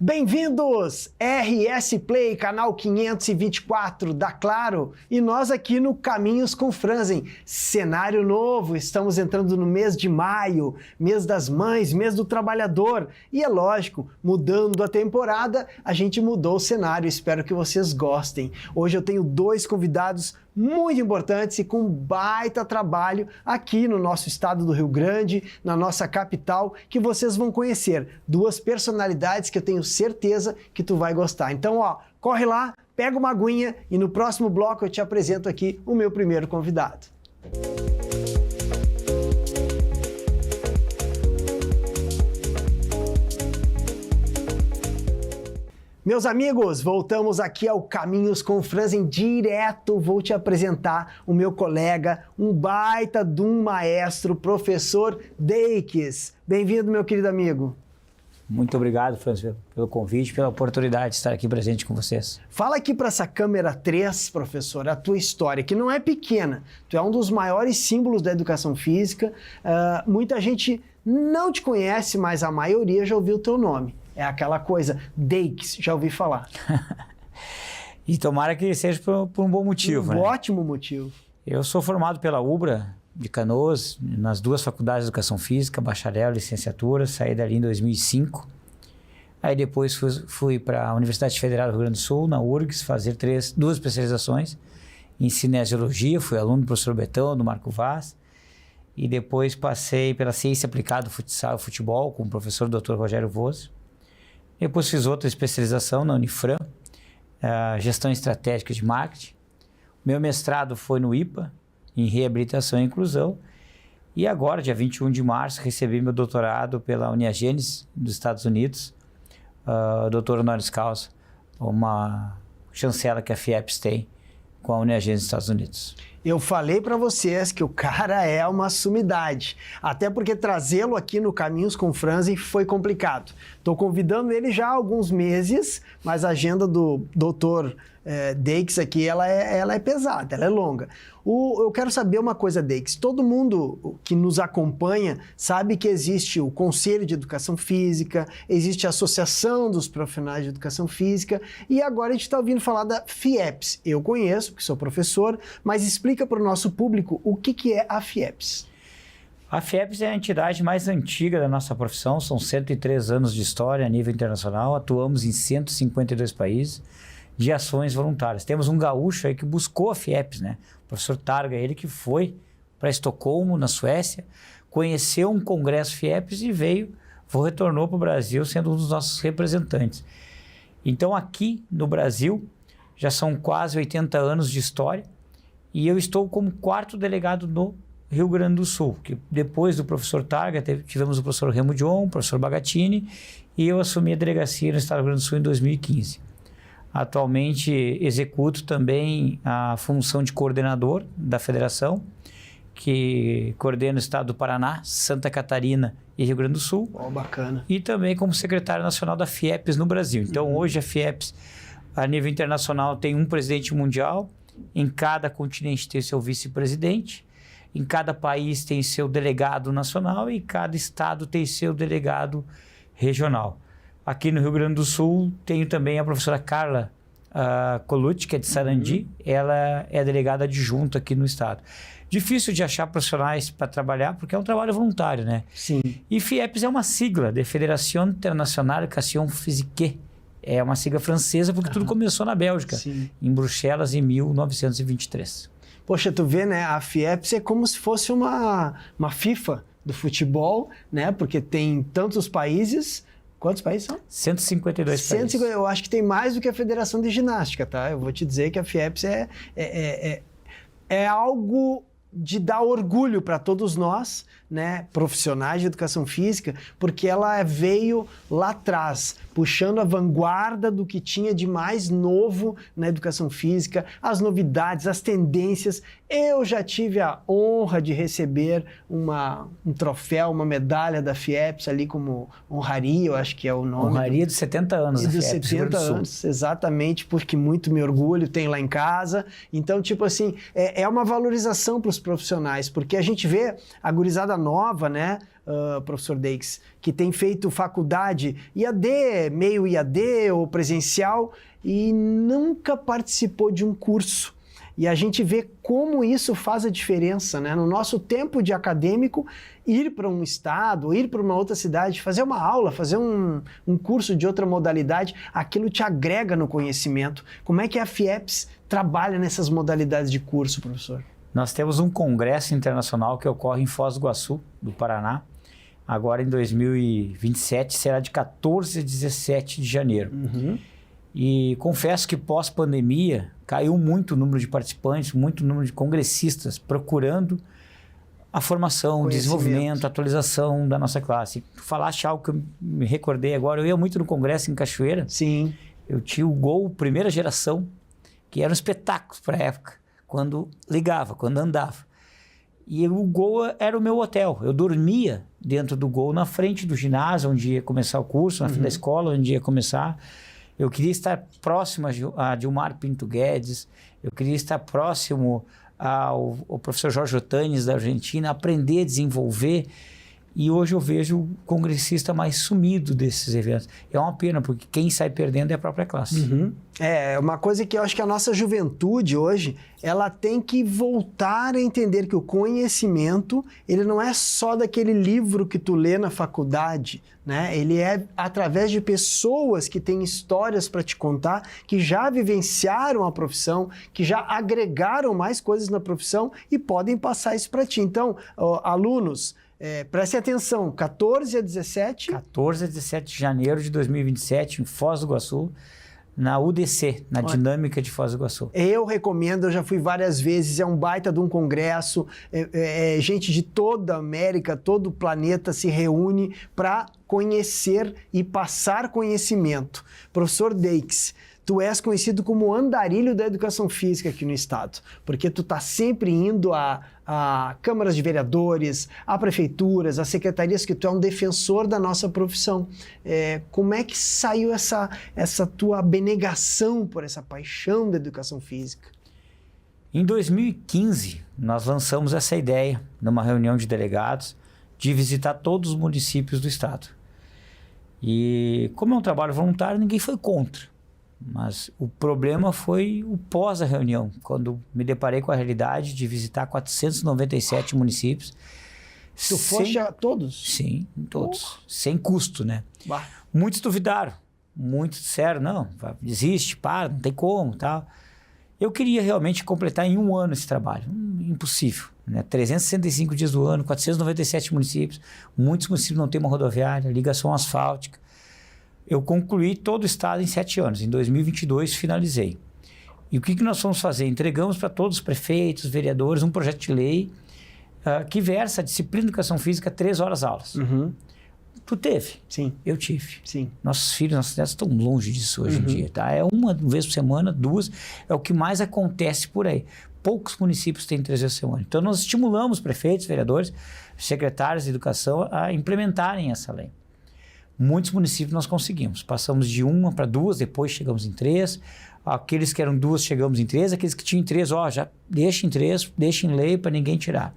Bem-vindos! RS Play, canal 524 da Claro, e nós aqui no Caminhos com Franzen. Cenário novo, estamos entrando no mês de maio, mês das mães, mês do trabalhador. E é lógico, mudando a temporada, a gente mudou o cenário, espero que vocês gostem. Hoje eu tenho dois convidados muito importantes e com baita trabalho aqui no nosso estado do Rio Grande, na nossa capital, que vocês vão conhecer. Duas personalidades que eu tenho certeza que tu vai gostar. Então, ó, corre lá, pega uma aguinha e no próximo bloco eu te apresento aqui o meu primeiro convidado. Meus amigos, voltamos aqui ao Caminhos com Franzen direto. Vou te apresentar o meu colega, um baita de um maestro, professor Deix. Bem-vindo, meu querido amigo. Muito obrigado, Franzen, pelo convite, pela oportunidade de estar aqui presente com vocês. Fala aqui para essa câmera 3, professor, a tua história, que não é pequena. Tu é um dos maiores símbolos da educação física. Muita gente não te conhece, mas a maioria já ouviu o teu nome. É aquela coisa, Deix, já ouvi falar. E tomara que seja por um bom motivo, Um né? ótimo motivo. Eu sou formado pela UBRA de Canoas, nas duas faculdades de Educação Física, bacharel e licenciatura, saí dali em 2005. Aí depois fui para a Universidade Federal do Rio Grande do Sul, na URGS, fazer duas especializações em cinesiologia, fui aluno do professor Betão, do Marco Vaz, e depois passei pela Ciência Aplicada do Futsal e Futebol, com o professor Dr. Rogério Vose. Depois fiz outra especialização na Unifran, Gestão Estratégica de Marketing. Meu mestrado foi no IPA, em Reabilitação e Inclusão. E agora, dia 21 de março, recebi meu doutorado pela Uniagênese dos Estados Unidos, doutor honoris causa, uma chancela que a FIEPS tem com a Uniagênese dos Estados Unidos. Eu falei para vocês que o cara é uma sumidade, até porque trazê-lo aqui no Caminhos com Franzen foi complicado. Estou convidando ele já há alguns meses, mas a agenda do Dr. Deix aqui, ela é pesada, ela é longa. Eu quero saber uma coisa, Deix. Todo mundo que nos acompanha sabe que existe o Conselho de Educação Física, existe a Associação dos Profissionais de Educação Física e agora a gente está ouvindo falar da FIEPS. Eu conheço, porque sou professor, mas explica para o nosso público o que é a FIEPS. A FIEPS é a entidade mais antiga da nossa profissão, são 103 anos de história a nível internacional, atuamos em 152 países de ações voluntárias. Temos um gaúcho aí que buscou a FIEPS, né? O professor Targa, ele que foi para Estocolmo, na Suécia, conheceu um congresso FIEPS e retornou para o Brasil sendo um dos nossos representantes. Então aqui no Brasil já são quase 80 anos de história e eu estou como quarto delegado no Rio Grande do Sul, que depois do professor Targa tivemos o professor Remo Dion, o professor Bagatini e eu assumi a delegacia no estado do Rio Grande do Sul em 2015. Atualmente executo também a função de coordenador da federação, que coordena o estado do Paraná, Santa Catarina e Rio Grande do Sul. Oh, bacana. E também como secretário nacional da FIEPS no Brasil. Então hoje a FIEPS, a nível internacional, tem um presidente mundial, em cada continente tem seu vice-presidente, em cada país tem seu delegado nacional e cada estado tem seu delegado regional. Aqui no Rio Grande do Sul, tenho também a professora Carla Colucci, que é de Sarandi. Ela é delegada adjunta aqui no estado. Difícil de achar profissionais para trabalhar, porque é um trabalho voluntário, né? Sim. E FIEPS é uma sigla, de Fédération Internationale d'Education Physique. É uma sigla francesa, porque tudo começou na Bélgica, em Bruxelas, em 1923. Poxa, tu vê, né? A FIEPS é como se fosse uma FIFA do futebol, né? Porque tem tantos países. Quantos países são? 152 países. Eu acho que tem mais do que a Federação de Ginástica, tá? Eu vou te dizer que a FIEPS é algo de dar orgulho para todos nós, né, profissionais de educação física, porque ela veio lá atrás, puxando a vanguarda do que tinha de mais novo na educação física, as novidades, as tendências. Eu já tive a honra de receber um troféu, uma medalha da FIEPS ali como honraria, eu acho que é o nome. Honraria dos 70 anos da FIEPS. Dos 70 anos, exatamente, porque muito me orgulho, tenho lá em casa. Então, tipo assim, é uma valorização para os profissionais, porque a gente vê a gurizada nova, né? professor Deixs, que tem feito faculdade IAD, meio IAD ou presencial e nunca participou de um curso. E a gente vê como isso faz a diferença, né? No nosso tempo de acadêmico, ir para um estado, ir para uma outra cidade, fazer uma aula, fazer um curso de outra modalidade, aquilo te agrega no conhecimento. Como é que a FIEPS trabalha nessas modalidades de curso, professor? Nós temos um congresso internacional que ocorre em Foz do Iguaçu, do Paraná. Agora em 2027, será de 14 a 17 de janeiro. E confesso que pós-pandemia caiu muito o número de participantes, muito o número de congressistas procurando a formação, o desenvolvimento, a atualização da nossa classe. Tu falaste algo que eu me recordei agora, eu ia muito no congresso em Cachoeira. Sim. Eu tinha o Gol primeira geração, que era um espetáculo para a época, quando ligava, quando andava. E o Gol era o meu hotel. Eu dormia dentro do Gol, na frente do ginásio, onde ia começar o curso, na frente da escola, onde ia começar. Eu queria estar próximo a Dilmar Pinto Guedes, eu queria estar próximo ao professor Jorge Otanes, da Argentina, aprender a desenvolver. E hoje eu vejo o congressista mais sumido desses eventos. É uma pena, porque quem sai perdendo é a própria classe. É uma coisa que eu acho que a nossa juventude hoje, ela tem que voltar a entender que o conhecimento, ele não é só daquele livro que tu lê na faculdade, né? Ele é através de pessoas que têm histórias para te contar, que já vivenciaram a profissão, que já agregaram mais coisas na profissão e podem passar isso para ti. Então, alunos, prestem atenção, 14 a 17... 14 a 17 de janeiro de 2027, em Foz do Iguaçu, na UDC, na Dinâmica de Foz do Iguaçu. Eu recomendo, eu já fui várias vezes, é um baita de um congresso, gente de toda a América, todo o planeta se reúne para conhecer e passar conhecimento. Professor Deixs, tu és conhecido como andarilho da educação física aqui no estado, porque tu tá sempre indo a câmaras de vereadores, a prefeituras, a secretarias, que tu é um defensor da nossa profissão. Como é que saiu essa tua abnegação por essa paixão da educação física? Em 2015, nós lançamos essa ideia, numa reunião de delegados, de visitar todos os municípios do estado. E como é um trabalho voluntário, ninguém foi contra. Mas o problema foi o pós a reunião, quando me deparei com a realidade de visitar 497 municípios. Tu foste a todos? Sim, todos. Sem custo, né? Bah. Muitos duvidaram, muitos disseram, não, desiste, para, não tem como, tal. Eu queria realmente completar em um ano esse trabalho. Impossível, né? 365 dias do ano, 497 municípios, muitos municípios não têm uma rodoviária, ligação asfáltica. Eu concluí todo o estado em 7 anos. Em 2022, finalizei. E o que nós fomos fazer? Entregamos para todos os prefeitos, vereadores, um projeto de lei que versa a disciplina de educação física 3 horas aulas. Tu teve? Sim. Eu tive. Sim. Nossos filhos, nossas netas estão longe disso hoje em dia. Tá? É uma vez por semana, 2. É o que mais acontece por aí. Poucos municípios têm 3 vezes por semana. Então, nós estimulamos prefeitos, vereadores, secretários de educação a implementarem essa lei. Muitos municípios nós conseguimos. Passamos de 1 para 2, depois chegamos em 3. Aqueles que eram 2, chegamos em 3. Aqueles que tinham 3, já deixa em 3, deixa em lei para ninguém tirar.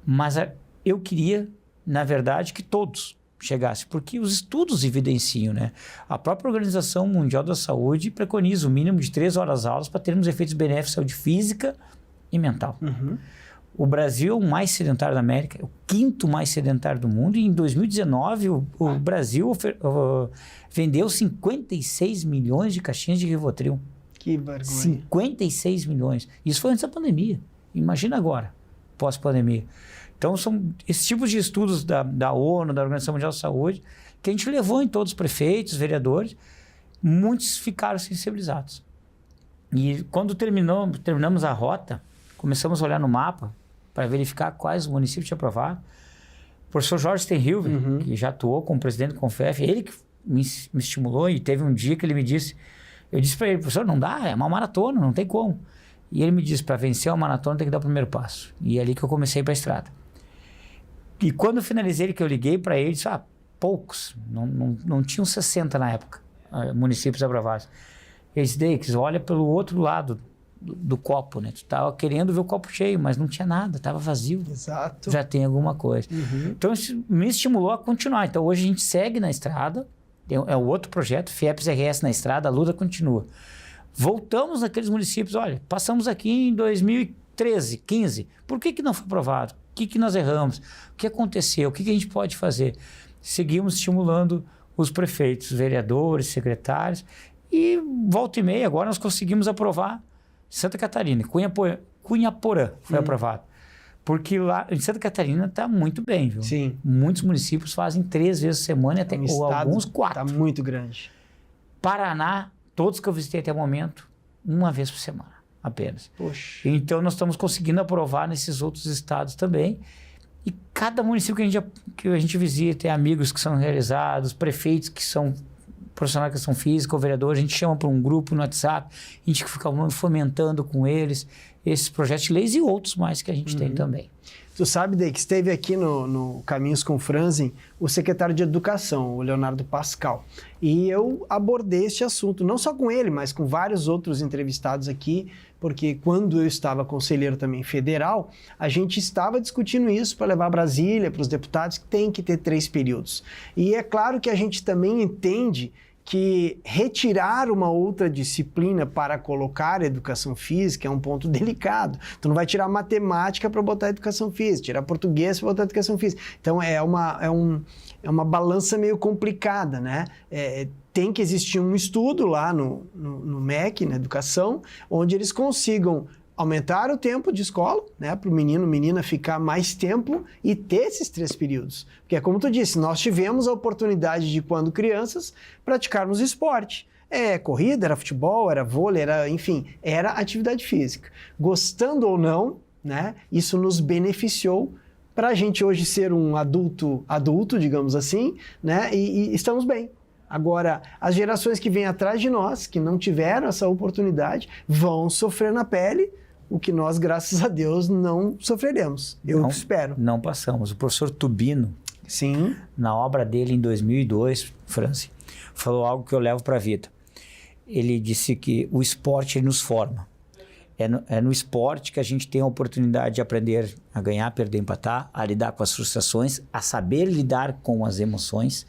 Mas eu queria, na verdade, que todos chegassem, porque os estudos evidenciam, né? A própria Organização Mundial da Saúde preconiza o mínimo de 3 horas aulas para termos efeitos benéficos à saúde física e mental. O Brasil é o mais sedentário da América, é o 5º mais sedentário do mundo, e em 2019 o Brasil vendeu 56 milhões de caixinhas de Rivotril. Que vergonha. 56 milhões. Isso foi antes da pandemia. Imagina agora, pós-pandemia. Então, são esses tipos de estudos da ONU, da Organização Mundial da Saúde, que a gente levou em todos os prefeitos, vereadores, muitos ficaram sensibilizados. E quando terminamos a rota, começamos a olhar no mapa para verificar quais municípios tinham aprovado. O professor Jorge Stenhilve, que já atuou como presidente do CONFEF, ele que me estimulou, e teve um dia que ele me disse, eu disse para ele, professor, não dá, é uma maratona, não tem como. E ele me disse, para vencer uma maratona tem que dar o primeiro passo. E é ali que eu comecei para a estrada. E quando eu finalizei, que eu liguei para ele, disse, poucos, não tinham 60 na época, municípios aprovados. Ele disse, Deixs, olha pelo outro lado do copo, né? Tu tava querendo ver o copo cheio, mas não tinha nada, tava vazio. Exato. Já tem alguma coisa. Então, isso me estimulou a continuar. Então, hoje a gente segue na estrada, é o outro projeto, FIEPS RS na estrada, a luta continua. Voltamos naqueles municípios, olha, passamos aqui em 2013, 15, por que não foi aprovado? O que nós erramos? O que aconteceu? O que a gente pode fazer? Seguimos estimulando os prefeitos, vereadores, secretários, e volta e meia, agora nós conseguimos aprovar Santa Catarina, Cunhaporã foi aprovado. Porque lá em Santa Catarina está muito bem, viu? Sim. Muitos municípios fazem 3 vezes por semana, até ou alguns 4. Está muito grande. Paraná, todos que eu visitei até o momento, 1 vez por semana, apenas. Poxa. Então, nós estamos conseguindo aprovar nesses outros estados também. E cada município que a gente visita, tem amigos que são realizados, prefeitos que são profissionais de educação física, ou vereadores, a gente chama para um grupo no WhatsApp, a gente fica fomentando com eles esses projetos de leis e outros mais que a gente tem também. Tu sabe, Dei, que esteve aqui no Caminhos com Franzen o secretário de Educação, o Leonardo Pascal. E eu abordei este assunto, não só com ele, mas com vários outros entrevistados aqui, porque quando eu estava conselheiro também federal, a gente estava discutindo isso para levar a Brasília, para os deputados, que tem que ter 3 períodos. E é claro que a gente também entende que retirar uma outra disciplina para colocar a educação física é um ponto delicado. Tu não vai tirar matemática para botar a educação física, tirar português para botar a educação física. Então é uma balança meio complicada, né? Tem que existir um estudo lá no MEC, na educação, onde eles consigam aumentar o tempo de escola, né, para o menino, menina ficar mais tempo e ter esses 3 períodos. Porque, como tu disse, nós tivemos a oportunidade de, quando crianças, praticarmos esporte. Corrida, era futebol, era vôlei, enfim, era atividade física. Gostando ou não, né, isso nos beneficiou para a gente hoje ser um adulto, digamos assim, né, e estamos bem. Agora, as gerações que vêm atrás de nós, que não tiveram essa oportunidade, vão sofrer na pele o que nós, graças a Deus, não sofreremos. Eu espero. Não passamos. O professor Tubino, sim, na obra dele em 2002, Franci, falou algo que eu levo para a vida. Ele disse que o esporte nos forma. É no esporte que a gente tem a oportunidade de aprender a ganhar, perder, empatar, a lidar com as frustrações, a saber lidar com as emoções.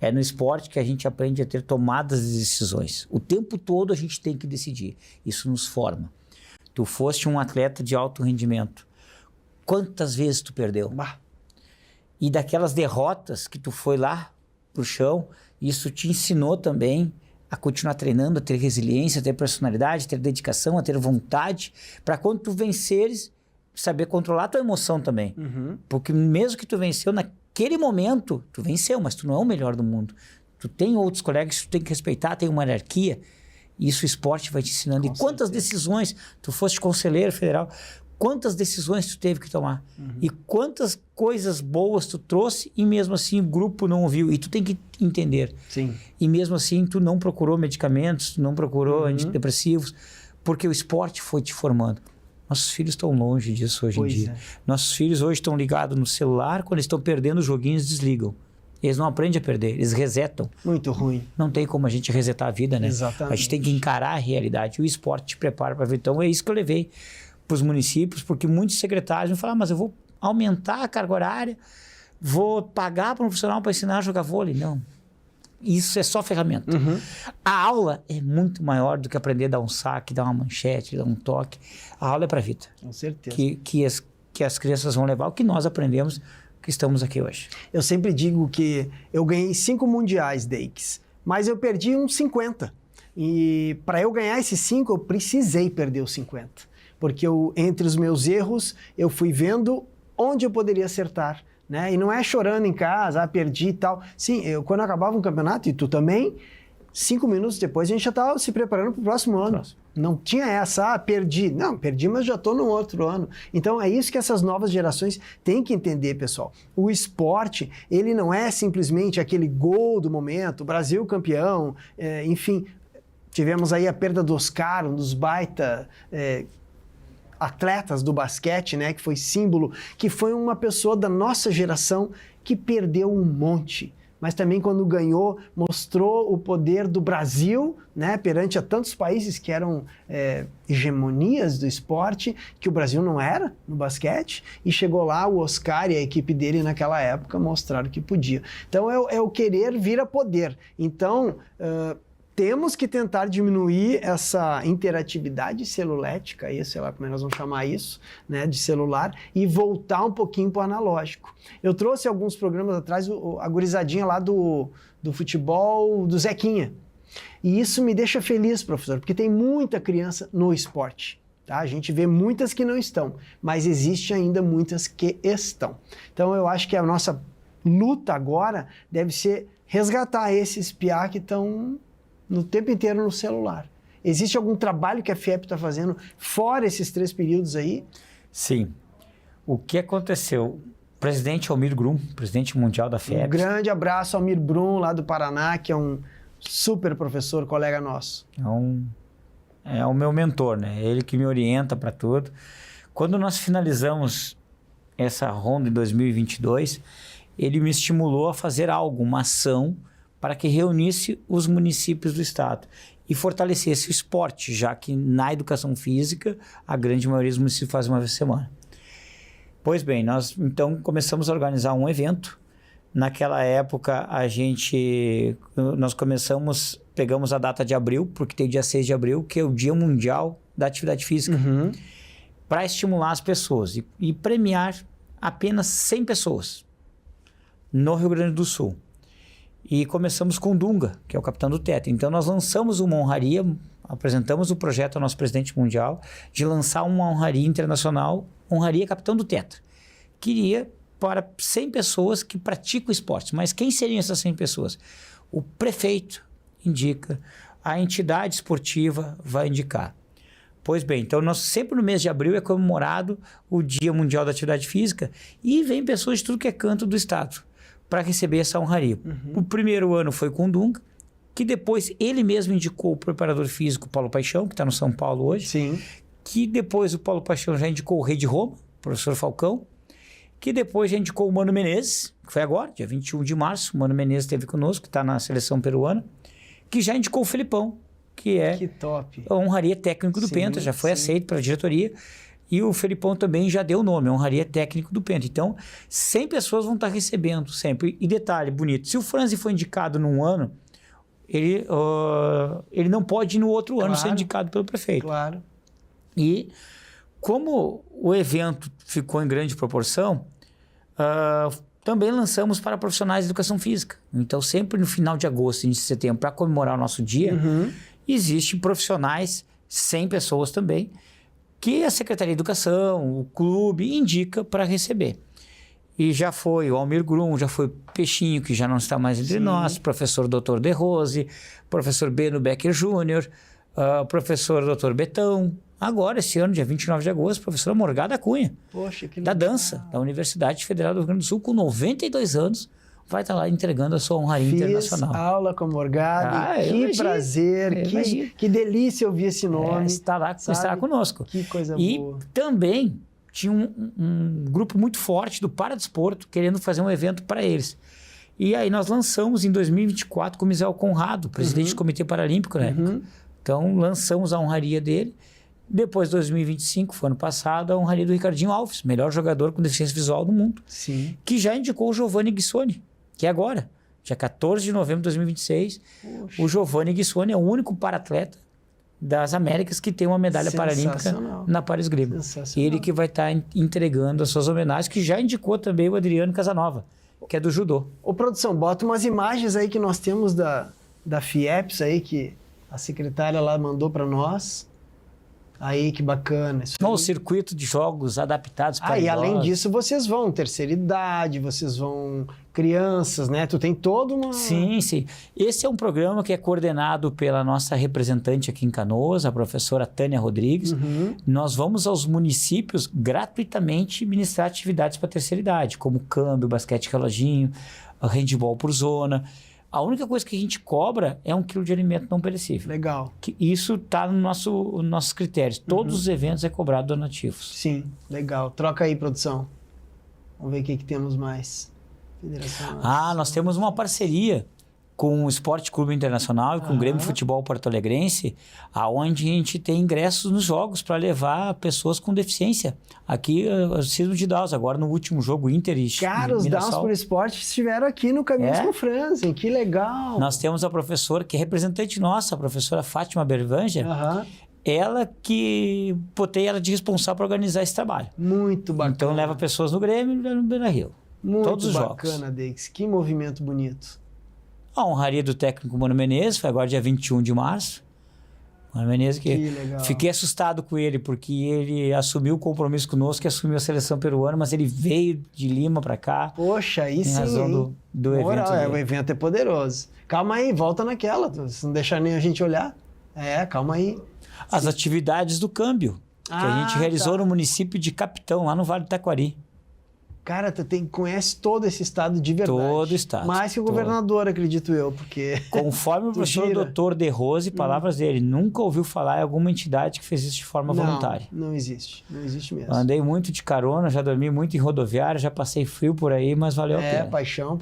É no esporte que a gente aprende a ter tomadas de decisões. O tempo todo a gente tem que decidir. Isso nos forma. Tu foste um atleta de alto rendimento. Quantas vezes tu perdeu? Bah. E daquelas derrotas que tu foi lá pro chão, isso te ensinou também a continuar treinando, a ter resiliência, a ter personalidade, a ter dedicação, a ter vontade, para quando tu venceres, saber controlar a tua emoção também. Porque mesmo que tu venceu naquele momento, tu venceu, mas tu não é o melhor do mundo. Tu tem outros colegas que tu tem que respeitar, tem uma hierarquia. Isso o esporte vai te ensinando. Com e quantas certeza. decisões, tu foste conselheiro federal, quantas decisões tu teve que tomar? E quantas coisas boas tu trouxe e mesmo assim o grupo não ouviu. E tu tem que entender. Sim. E mesmo assim tu não procurou medicamentos, tu não procurou antidepressivos, porque o esporte foi te formando. Nossos filhos estão longe disso hoje em dia. Nossos filhos hoje estão ligados no celular, quando eles estão perdendo os joguinhos, desligam. Eles não aprendem a perder, eles resetam. Muito ruim. Não tem como a gente resetar a vida, né? Exatamente. A gente tem que encarar a realidade. O esporte te prepara para a vida. Então é isso que eu levei para os municípios, porque muitos secretários vão falar, mas eu vou aumentar a carga horária, vou pagar para um profissional para ensinar a jogar vôlei. Não. Isso é só ferramenta. A aula é muito maior do que aprender a dar um saque, dar uma manchete, dar um toque. A aula é para a vida. Com certeza. Que as crianças vão levar o que nós aprendemos, que estamos aqui hoje. Eu sempre digo que eu ganhei 5 mundiais, Deix, mas eu perdi uns 50. E para eu ganhar esses 5, eu precisei perder os 50. Porque entre os meus erros, eu fui vendo onde eu poderia acertar. Né? E não é chorando em casa, perdi e tal. Sim, quando acabava um campeonato, e tu também, 5 minutos depois a gente já estava se preparando para o próximo ano. Não tinha essa, perdi. Não, perdi, mas já estou no outro ano. Então é isso que essas novas gerações têm que entender, pessoal. O esporte, ele não é simplesmente aquele gol do momento, o Brasil campeão, enfim. Tivemos aí a perda do Oscar, um dos baita atletas do basquete, né, que foi símbolo, que foi uma pessoa da nossa geração que perdeu um monte. mas também quando ganhou, mostrou o poder do Brasil, né, perante a tantos países que eram hegemonias do esporte, que o Brasil não era no basquete, e chegou lá o Oscar e a equipe dele naquela época mostraram que podia. Então é o querer vira poder. Então, temos que tentar diminuir essa interatividade celulética, sei lá como nós vamos chamar isso, né, de celular, e voltar um pouquinho para o analógico. Eu trouxe alguns programas atrás a gurizadinha lá do futebol do Zequinha. E isso me deixa feliz, professor, porque tem muita criança no esporte. Tá? A gente vê muitas que não estão, mas existe ainda muitas que estão. Então eu acho que a nossa luta agora deve ser resgatar esses piá que estão no tempo inteiro no celular. Existe algum trabalho que a FIEP está fazendo fora esses 3 períodos aí? Sim. O que aconteceu? O presidente Almir Brum, presidente mundial da FIEP. Um grande abraço ao Almir Brum, lá do Paraná, que é um super professor, colega nosso. É o meu mentor, né? Ele que me orienta para tudo. Quando nós finalizamos essa ronda em 2022, ele me estimulou a fazer algo, uma ação, para que reunisse os municípios do estado e fortalecesse o esporte, já que na educação física a grande maioria dos municípios faz uma vez por semana. Pois bem, nós então começamos a organizar um evento. Naquela época nós pegamos a data de abril, porque tem o dia 6 de abril, que é o Dia Mundial da Atividade Física, para estimular as pessoas e premiar apenas 100 pessoas no Rio Grande do Sul. E começamos com o Dunga, que é o capitão do Tetra. Então nós lançamos uma honraria, apresentamos o projeto ao nosso presidente mundial de lançar uma honraria internacional, honraria capitão do Tetra. Queria para 100 pessoas que praticam esporte. Mas quem seriam essas 100 pessoas? O prefeito indica, a entidade esportiva vai indicar. Pois bem, então nós sempre no mês de abril é comemorado o Dia Mundial da Atividade Física e vem pessoas de tudo que é canto do estado para receber essa honraria. O primeiro ano foi com o Dunga, que depois ele mesmo indicou o preparador físico Paulo Paixão, que está no São Paulo hoje. Sim. Que depois o Paulo Paixão já indicou o Rei de Roma, o professor Falcão, que depois já indicou o Mano Menezes, que foi agora, dia 21 de março, o Mano Menezes esteve conosco, que está na seleção peruana, que já indicou o Felipão, que é que top. A honraria técnico do Penta, já foi aceito pela diretoria. E o Felipão também já deu o nome, honraria técnico do Penta. Então, 100 pessoas vão estar recebendo sempre. E detalhe bonito, se o Franzi foi indicado num ano, ele não pode ir no outro ano ser indicado pelo prefeito. Claro. E como o evento ficou em grande proporção, também lançamos para profissionais de educação física. Então, sempre no final de agosto, início de setembro, para comemorar o nosso dia, existem profissionais, 100 pessoas também, que a Secretaria de Educação, o clube, indica para receber. E já foi o Almir Brum, já foi o Peixinho, que já não está mais entre nós, professor Dr. De Rose, professor Beno Becker Júnior, professor Dr. Betão. Agora, esse ano, dia 29 de agosto, professora Morgada Cunha, Poxa, que da legal. dança, da Universidade Federal do Rio Grande do Sul, com 92 anos, vai estar lá entregando a sua honraria internacional. Aula com a Morgada, que imagino, prazer, que delícia ouvir esse nome. Estará conosco. Que coisa e boa. Também tinha um grupo muito forte do Paradesporto querendo fazer um evento para eles. E aí nós lançamos em 2024 com o Misael Conrado, presidente do Comitê Paralímpico na época. Então lançamos a honraria dele. Depois, 2025, foi ano passado, a honraria do Ricardinho Alves, melhor jogador com deficiência visual do mundo. Sim. Que já indicou o Giovanni Guissoni, que é agora, dia 14 de novembro de 2026. Poxa. O Giovanni Guissoni é o único paratleta das Américas que tem uma medalha paralímpica na Paris-Grima. Ele que vai estar entregando as suas homenagens, que já indicou também o Adriano Casanova, que é do judô. Ô, produção, bota umas imagens aí que nós temos da FIEPS aí, que a secretária lá mandou para nós. Aí, que bacana. O circuito de jogos adaptados para e além disso, vocês vão terceira idade, vocês vão crianças, né? Tu tem toda uma... Sim. Esse é um programa que é coordenado pela nossa representante aqui em Canoas, a professora Tânia Rodrigues. Nós vamos aos municípios gratuitamente ministrar atividades para a terceira idade, como câmbio, basquete reloginho, handebol por zona. A única coisa que a gente cobra é 1 quilo de alimento não perecível. Legal. Isso está no nossos critérios. Todos os eventos é cobrado donativos. Sim, legal. Troca aí, produção. Vamos ver o que temos mais. Federação Nós temos uma parceria com o Esporte Clube Internacional e com o Grêmio Futebol Porto Alegrense, aonde a gente tem ingressos nos jogos para levar pessoas com deficiência. Aqui, Sídney de Downs, agora no último jogo, Inter e Cara, os Downs por Esporte estiveram aqui no Caminhos com Franzen, que legal! Nós temos a professora, que é representante nossa, a professora Fátima Bervanja, ela que botei ela de responsável para organizar esse trabalho. Muito bacana. Então leva pessoas no Grêmio e no Beira-Rio. Muito todos os bacana, jogos. Deix. Que movimento bonito. A honraria do técnico Mano Menezes, foi agora dia 21 de março. Mano Menezes, que legal. Fiquei assustado com ele, porque ele assumiu o compromisso conosco, assumiu a seleção peruana, mas ele veio de Lima para cá. Poxa, aí em sim, razão do evento. O evento é poderoso. Calma aí, volta naquela, se não deixar nem a gente olhar. Calma aí. As atividades do câmbio, que a gente realizou no município de Capitão, lá no Vale do Taquari. Cara, tu conhece todo esse estado de verdade. Todo o estado. Mais que o governador, acredito eu, porque... Conforme o professor Dr. De Rose, palavras dele, nunca ouviu falar em alguma entidade que fez isso de forma voluntária. Não existe. Não existe mesmo. Andei muito de carona, já dormi muito em rodoviária, já passei frio por aí, mas valeu a pena. Paixão.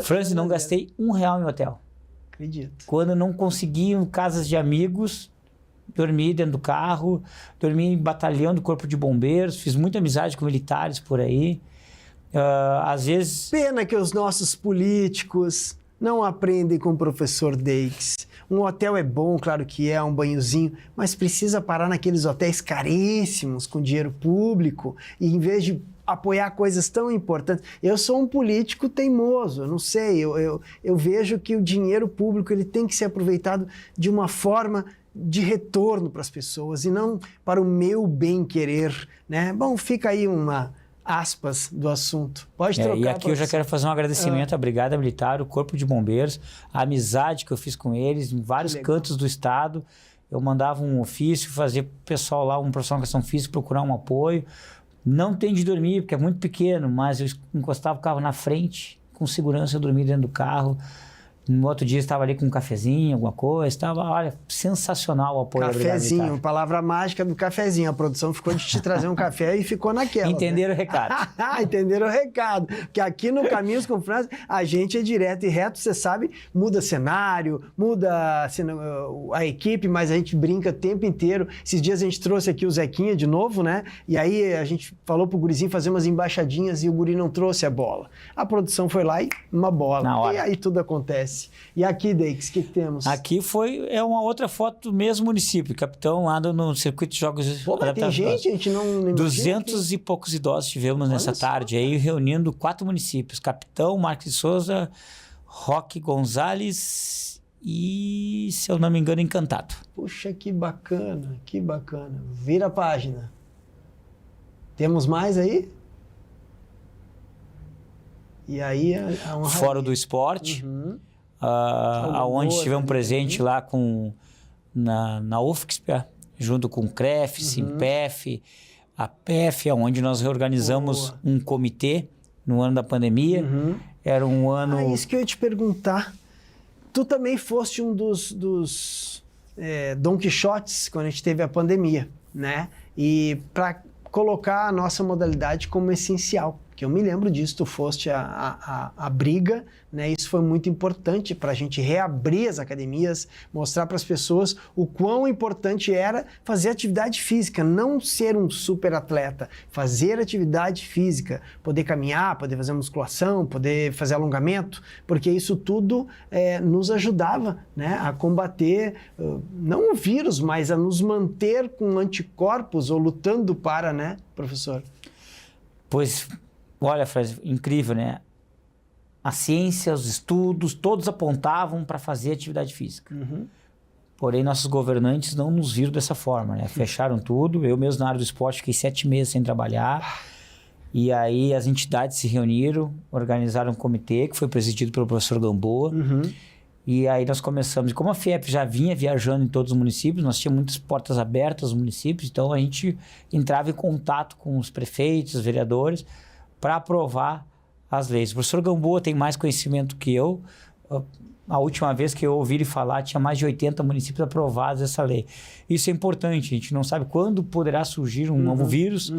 Franzi, não gastei R$1 em hotel. Acredito. Quando não consegui em casas de amigos, dormi dentro do carro, dormi em batalhão do Corpo de Bombeiros, fiz muita amizade com militares por aí. Às vezes... Pena que os nossos políticos não aprendem com o professor Deix. Um hotel é bom, claro que é, um banhozinho, mas precisa parar naqueles hotéis caríssimos, com dinheiro público, e em vez de apoiar coisas tão importantes... Eu sou um político teimoso, eu não sei, eu vejo que o dinheiro público ele tem que ser aproveitado de uma forma de retorno para as pessoas, e não para o meu bem-querer, né? Bom, fica aí uma... aspas do assunto. Pode trocar. E aqui eu já quero fazer um agradecimento à Brigada Militar, o Corpo de Bombeiros, a amizade que eu fiz com eles em vários cantos do estado. Eu mandava um ofício, fazia o pessoal lá, um profissional de educação física, procurar um apoio. Não tem de dormir, porque é muito pequeno, mas eu encostava o carro na frente, com segurança eu dormia dentro do carro. No outro dia estava ali com um cafezinho, alguma coisa, estava, olha, sensacional o apoio da Brigada Militar. Cafezinho, palavra mágica do cafezinho. A produção ficou de te trazer um café e ficou naquela. Entenderam o recado. Entenderam o recado. Que aqui no Caminhos com Franzi, a gente é direto e reto, você sabe, muda cenário, muda a equipe, mas a gente brinca o tempo inteiro. Esses dias a gente trouxe aqui o Zequinha de novo, né? E aí a gente falou pro gurizinho fazer umas embaixadinhas e o guri não trouxe a bola. A produção foi lá e uma bola. Na hora. E aí tudo acontece. E aqui, Deix, o que temos? Aqui é uma outra foto do mesmo município, Capitão, lá no circuito de jogos... Pô, mas tem gente, a gente não 200 e poucos idosos tivemos nessa tarde, aí reunindo 4 municípios, Capitão, Marques de Souza, Roque Gonzalez e, se eu não me engano, Encantado. Puxa, que bacana, que bacana. Vira a página. Temos mais aí? E aí, Fórum do Esporte, aonde estivemos presente lá na UFSC, junto com o CREF, Simpef, a PEF, onde nós reorganizamos um comitê no ano da pandemia. Era um ano... isso que eu ia te perguntar. Tu também foste um dos Don Quixotes quando a gente teve a pandemia, né? E para colocar a nossa modalidade como essencial. Que eu me lembro disso, tu foste a briga, né? Isso foi muito importante para a gente reabrir as academias, mostrar para as pessoas o quão importante era fazer atividade física, não ser um super atleta, fazer atividade física, poder caminhar, poder fazer musculação, poder fazer alongamento, porque isso tudo nos ajudava, né, a combater, não o vírus, mas a nos manter com anticorpos ou lutando para, né, professor? Pois... Olha, Fred, incrível, né? A ciência, os estudos, todos apontavam para fazer atividade física. Porém, nossos governantes não nos viram dessa forma, né? Fecharam tudo. Eu mesmo, na área do esporte, fiquei 7 meses sem trabalhar. E aí, as entidades se reuniram, organizaram um comitê, que foi presidido pelo professor Gamboa. E aí, nós começamos. E como a FIEP já vinha viajando em todos os municípios, nós tínhamos muitas portas abertas nos municípios, então a gente entrava em contato com os prefeitos, os vereadores, para aprovar as leis. O professor Gamboa tem mais conhecimento que eu. A última vez que eu ouvi ele falar, tinha mais de 80 municípios aprovados essa lei. Isso é importante, a gente não sabe quando poderá surgir um novo vírus,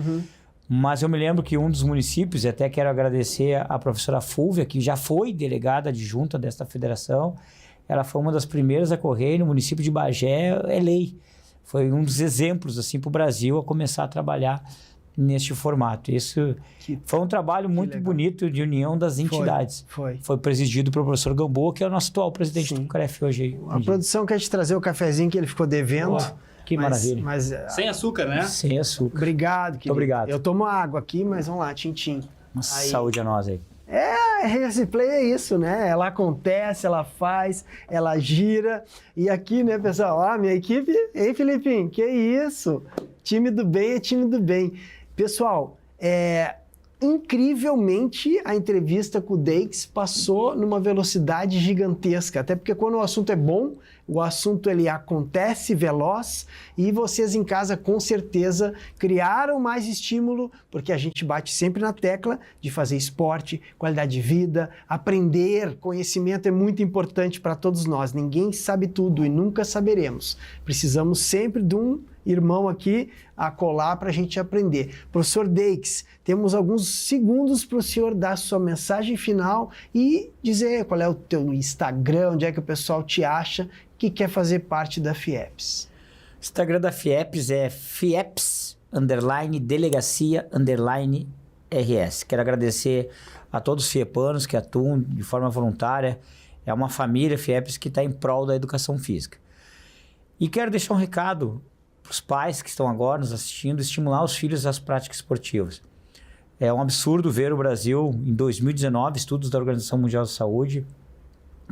Mas eu me lembro que um dos municípios, e até quero agradecer a professora Fúvia, que já foi delegada adjunta desta federação, ela foi uma das primeiras a correr, no município de Bagé é lei. Foi um dos exemplos assim, para o Brasil a começar a trabalhar neste formato. Isso foi um trabalho muito bonito de união das entidades. Foi presidido pelo professor Gamboa, que é o nosso atual presidente do CREF hoje. A produção quer te trazer o cafezinho que ele ficou devendo. Que maravilha. Sem açúcar, né? Sem açúcar. Obrigado, querido. Muito obrigado. Eu tomo água aqui, mas vamos lá, tchim-tchim. Saúde a nós aí. RS Play é isso, né? Ela acontece, ela faz, ela gira. E aqui, né, pessoal? Ó, minha equipe... Hein, Filipinho? Que isso? Time do bem é time do bem. Pessoal, incrivelmente a entrevista com o Deixs passou numa velocidade gigantesca. Até porque quando o assunto é bom, o assunto ele acontece veloz e vocês em casa com certeza criaram mais estímulo, porque a gente bate sempre na tecla de fazer esporte, qualidade de vida, aprender, conhecimento é muito importante para todos nós. Ninguém sabe tudo e nunca saberemos. Precisamos sempre de um irmão aqui a colar para a gente aprender. Professor Deixs, temos alguns segundos para o senhor dar a sua mensagem final e dizer qual é o teu Instagram, onde é que o pessoal te acha que quer fazer parte da FIEPS. O Instagram da FIEPS é FIEPS_delegacia_RS. Quero agradecer a todos os fiepanos que atuam de forma voluntária. É uma família FIEPS que está em prol da educação física. E quero deixar um recado para os pais que estão agora nos assistindo, estimular os filhos às práticas esportivas. É um absurdo ver o Brasil, em 2019, estudos da Organização Mundial da Saúde,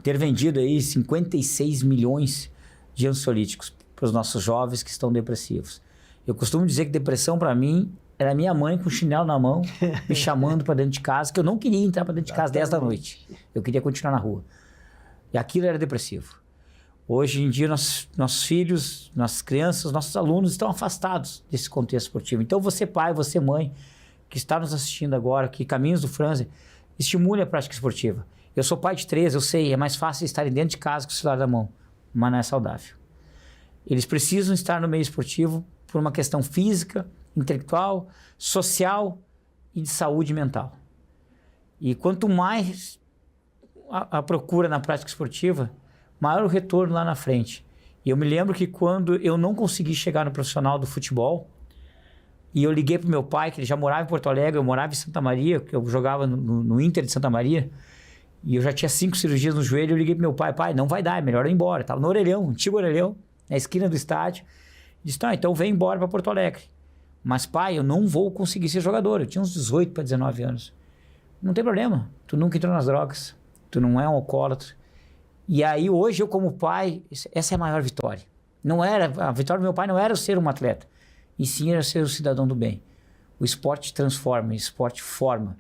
ter vendido aí 56 milhões de ansiolíticos para os nossos jovens que estão depressivos. Eu costumo dizer que depressão, para mim, era minha mãe com o chinelo na mão, me chamando para dentro de casa, que eu não queria entrar para dentro de casa 10 da noite. Eu queria continuar na rua. E aquilo era depressivo. Hoje em dia, nossos filhos, nossas crianças, nossos alunos estão afastados desse contexto esportivo. Então, você pai, você mãe, que está nos assistindo agora, que Caminhos do Franzen, estimule a prática esportiva. Eu sou pai de 3, eu sei, é mais fácil estarem dentro de casa com o celular na mão, mas não é saudável. Eles precisam estar no meio esportivo por uma questão física, intelectual, social e de saúde mental. E quanto mais a procura na prática esportiva, maior o retorno lá na frente. E eu me lembro que quando eu não consegui chegar no profissional do futebol, e eu liguei para o meu pai, que ele já morava em Porto Alegre, eu morava em Santa Maria, que eu jogava no Inter de Santa Maria, e eu já tinha 5 cirurgias no joelho, eu liguei pro meu pai, não vai dar, é melhor eu ir embora. Tava no Orelhão, antigo Orelhão, na esquina do estádio. Disse, então vem embora para Porto Alegre. Mas pai, eu não vou conseguir ser jogador. Eu tinha uns 18 para 19 anos. Não tem problema, tu nunca entrou nas drogas, tu não é um alcoólatra. E aí hoje eu como pai, essa é a maior vitória. A vitória do meu pai não era ser um atleta, e sim era ser um cidadão do bem. O esporte transforma, o esporte forma.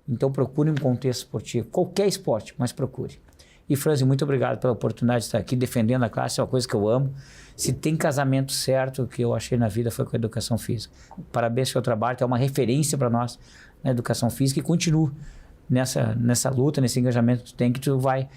Então procure um contexto esportivo, qualquer esporte, mas procure. E Franzen, muito obrigado pela oportunidade de estar aqui defendendo a classe, é uma coisa que eu amo. Se tem casamento certo, o que eu achei na vida foi com a educação física. Parabéns pelo seu trabalho, que é uma referência para nós na educação física, e continue nessa luta, nesse engajamento que tu tem, que tu vai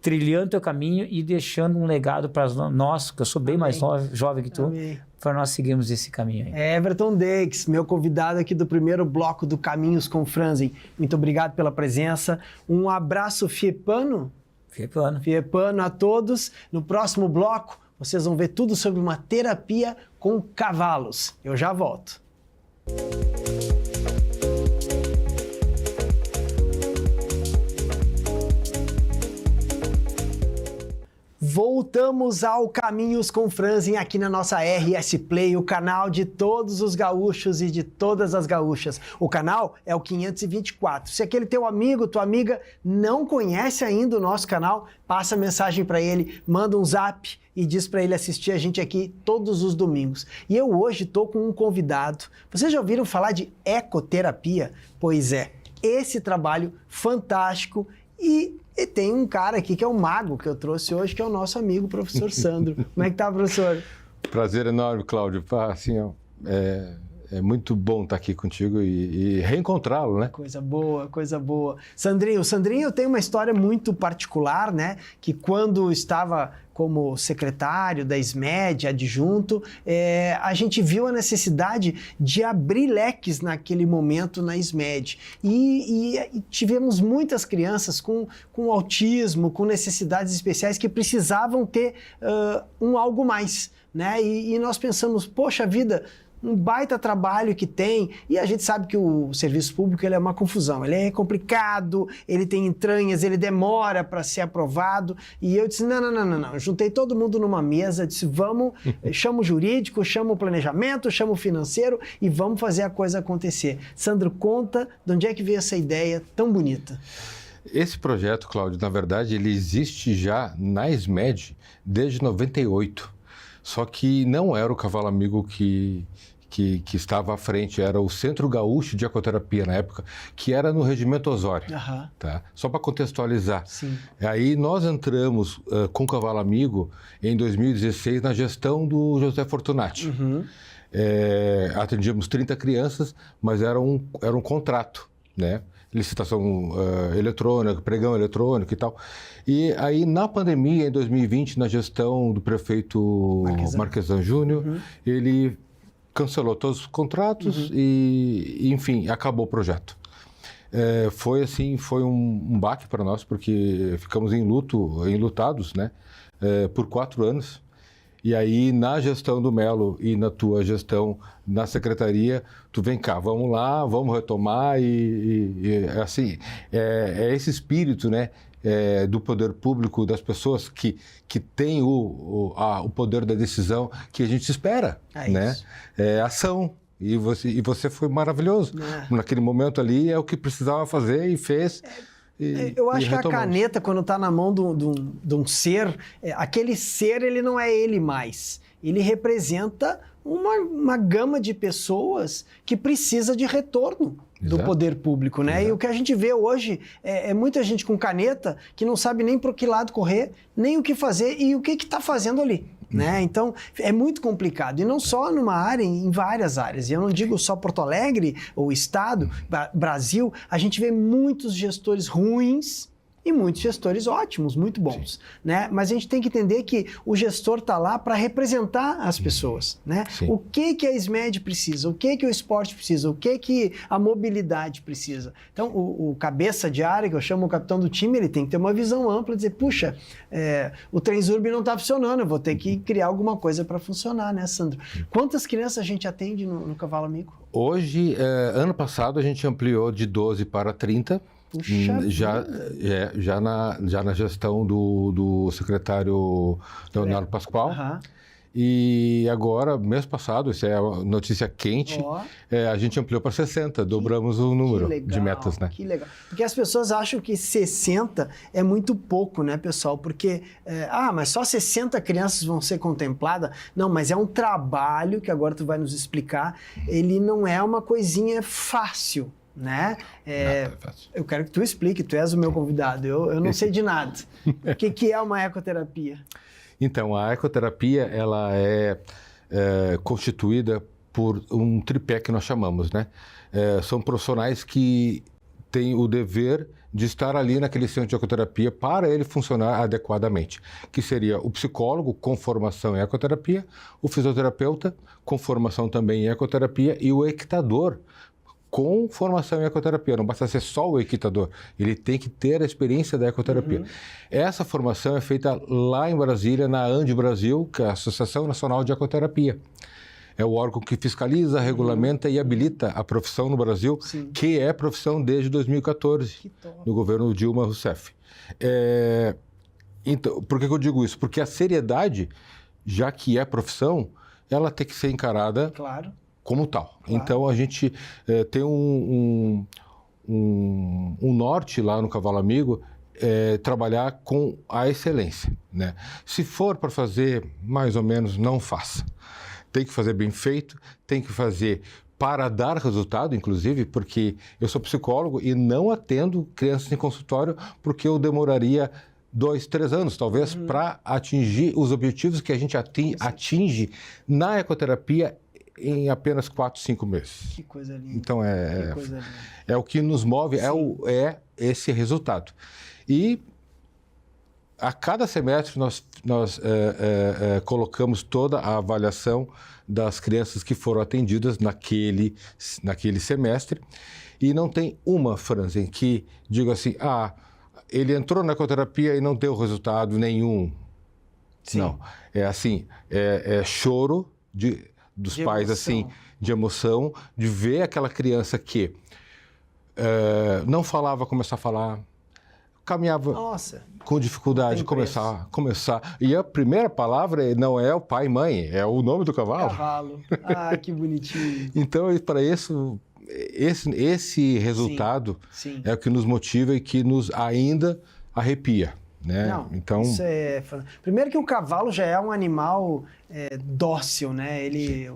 trilhando teu caminho e deixando um legado para nós, que eu sou bem mais jovem que tu, para nós seguirmos esse caminho aí. Everton Deixs, meu convidado aqui do primeiro bloco do Caminhos com Franzen. Muito obrigado pela presença. Um abraço fiepano. Fiepano a todos. No próximo bloco, vocês vão ver tudo sobre uma terapia com cavalos. Eu já volto. Voltamos ao Caminhos com Franzen aqui na nossa RS Play, o canal de todos os gaúchos e de todas as gaúchas. O canal é o 524. Se aquele teu amigo, tua amiga não conhece ainda o nosso canal, passa mensagem para ele, manda um zap e diz para ele assistir a gente aqui todos os domingos. E eu hoje estou com um convidado. Vocês já ouviram falar de ecoterapia? Pois é, esse trabalho fantástico. E tem um cara aqui que é o mago que eu trouxe hoje, que é o nosso amigo, professor Sandro. Como é que tá, professor? Prazer enorme, Cláudio. Assim, É muito bom estar aqui contigo e reencontrá-lo, né? Coisa boa, coisa boa. Sandrinho tem uma história muito particular, né? Que quando estava como secretário da SMED, adjunto, a gente viu a necessidade de abrir leques naquele momento na SMED. E tivemos muitas crianças com autismo, com necessidades especiais que precisavam ter algo mais, né? E nós pensamos, poxa vida, um baita trabalho que tem, e a gente sabe que o serviço público ele é uma confusão, ele é complicado, ele tem entranhas, ele demora para ser aprovado, e eu disse, não, juntei todo mundo numa mesa, disse, vamos, chama o jurídico, chama o planejamento, chama o financeiro, e vamos fazer a coisa acontecer. Sandro, conta de onde é que veio essa ideia tão bonita? Esse projeto, Cláudio, na verdade, ele existe já na SMED desde 98, só que não era o Cavalo Amigo que estava à frente, era o Centro Gaúcho de Ecoterapia na época, que era no Regimento Osório, tá? Só para contextualizar. Sim. Aí nós entramos com o Cavalo Amigo em 2016 na gestão do José Fortunati. Atendíamos 30 crianças, mas era um contrato, né? Licitação eletrônica, pregão eletrônico e tal. E aí, na pandemia, em 2020, na gestão do prefeito Marquesan Júnior, ele cancelou todos os contratos e, enfim, acabou o projeto. Foi um baque para nós, porque ficamos enlutados, né, por 4 anos. E aí, na gestão do Melo e na tua gestão na secretaria, tu vem cá, vamos lá, vamos retomar assim, é esse espírito, né, do poder público, das pessoas que têm o poder da decisão que a gente espera, né? É ação. E você foi maravilhoso. Naquele momento ali, é o que precisava fazer e fez. Eu acho que a caneta, quando está na mão de um ser, aquele ser ele não é ele mais. Ele representa uma gama de pessoas que precisa de retorno do poder público, né? E o que a gente vê hoje é muita gente com caneta que não sabe nem para que lado correr, nem o que fazer e o que está fazendo ali. Né? Então, é muito complicado. E não só numa área, em várias áreas. E eu não digo só Porto Alegre ou Estado, Brasil, a gente vê muitos gestores ruins e muitos gestores ótimos, muito bons, né? Mas a gente tem que entender que o gestor está lá para representar as pessoas, né? O que a SMED precisa, o que o esporte precisa, o que a mobilidade precisa. Então, o cabeça de área, que eu chamo o capitão do time, ele tem que ter uma visão ampla, dizer, puxa, o Transurb não está funcionando, eu vou ter que criar alguma coisa para funcionar, né, Sandro? Quantas crianças a gente atende no Cavalo Amigo? Hoje, ano passado, a gente ampliou de 12 para 30, já na gestão do secretário Leonardo Pascoal. E agora, mês passado, isso é a notícia quente, a gente ampliou para 60, dobramos o número de metas, né? Que legal. Porque as pessoas acham que 60 é muito pouco, né, pessoal? Porque, mas só 60 crianças vão ser contempladas. Não, mas é um trabalho que agora tu vai nos explicar. Ele não é uma coisinha fácil. Né? Eu quero que tu explique, tu és o meu convidado, eu não sei de nada. O que é uma ecoterapia? Então, a ecoterapia ela é constituída por um tripé que nós chamamos, né? São profissionais que têm o dever de estar ali naquele centro de ecoterapia para ele funcionar adequadamente, que seria o psicólogo com formação em ecoterapia, o fisioterapeuta com formação também em ecoterapia e o equitador com formação em ecoterapia. Não basta ser só o equitador, ele tem que ter a experiência da ecoterapia. Essa formação é feita lá em Brasília, na ANDE Brasil, que é a Associação Nacional de Ecoterapia. É o órgão que fiscaliza, regulamenta e habilita a profissão no Brasil, que é profissão desde 2014, no governo Dilma Rousseff. Então, por que eu digo isso? Porque a seriedade, já que é profissão, ela tem que ser encarada como tal. Então, a gente tem um norte lá no Cavalo Amigo, trabalhar com a excelência, né? Se for para fazer mais ou menos, não faça. Tem que fazer bem feito, tem que fazer para dar resultado, inclusive, porque eu sou psicólogo e não atendo crianças em consultório porque eu demoraria 2, 3 anos, talvez, para atingir os objetivos que a gente atinge na ecoterapia em apenas 4, 5 meses. Que coisa linda. Então, Que coisa linda. é o que nos move, é esse resultado. E a cada semestre nós colocamos toda a avaliação das crianças que foram atendidas naquele semestre e não tem uma, Franzen, que diga assim, ele entrou na ecoterapia e não deu resultado nenhum. Sim. Não, é assim, é choro dos pais, assim, de emoção, de ver aquela criança que não falava, começar a falar, caminhava com dificuldade, começar. E a primeira palavra não é o pai e mãe, é o nome do cavalo. Cavalo. Que bonitinho. Então, para isso, esse resultado é o que nos motiva e que nos ainda arrepia. Né? Não, então... isso primeiro que o cavalo já é um animal dócil, né?